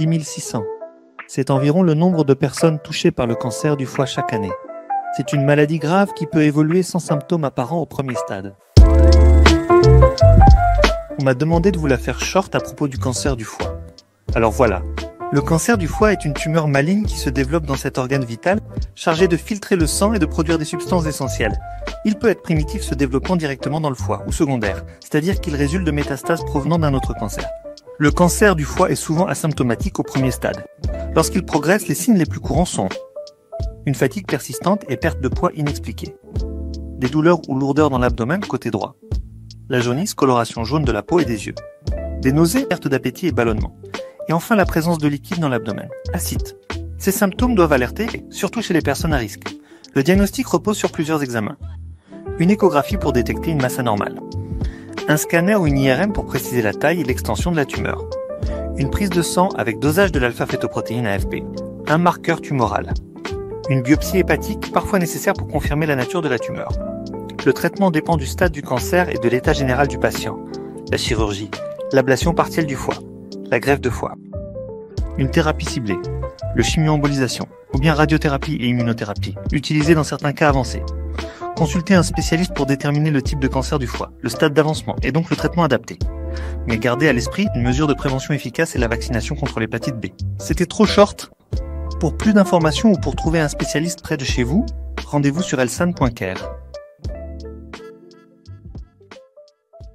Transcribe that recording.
10 600. C'est environ le nombre de personnes touchées par le cancer du foie chaque année. C'est une maladie grave qui peut évoluer sans symptômes apparents au premier stade. On m'a demandé de vous la faire short à propos du cancer du foie. Alors voilà. Le cancer du foie est une tumeur maligne qui se développe dans cet organe vital, chargé de filtrer le sang et de produire des substances essentielles. Il peut être primitif se développant directement dans le foie, ou secondaire, c'est-à-dire qu'il résulte de métastases provenant d'un autre cancer. Le cancer du foie est souvent asymptomatique au premier stade. Lorsqu'il progresse, les signes les plus courants sont une fatigue persistante et perte de poids inexpliquée, des douleurs ou lourdeurs dans l'abdomen côté droit, la jaunisse, coloration jaune de la peau et des yeux, des nausées, perte d'appétit et ballonnement. Et enfin la présence de liquide dans l'abdomen, ascites. Ces symptômes doivent alerter, surtout chez les personnes à risque. Le diagnostic repose sur plusieurs examens. Une échographie pour détecter une masse anormale. Un scanner ou une IRM pour préciser la taille et l'extension de la tumeur. Une prise de sang avec dosage de l'alpha-fétoprotéine AFP. Un marqueur tumoral. Une biopsie hépatique, parfois nécessaire pour confirmer la nature de la tumeur. Le traitement dépend du stade du cancer et de l'état général du patient. La chirurgie, l'ablation partielle du foie, la greffe de foie. Une thérapie ciblée, le chimio-embolisation, ou bien radiothérapie et immunothérapie, utilisée dans certains cas avancés. Consultez un spécialiste pour déterminer le type de cancer du foie, le stade d'avancement et donc le traitement adapté. Mais gardez à l'esprit une mesure de prévention efficace et la vaccination contre l'hépatite B. C'était trop short? Pour plus d'informations ou pour trouver un spécialiste près de chez vous, rendez-vous sur elsan.care.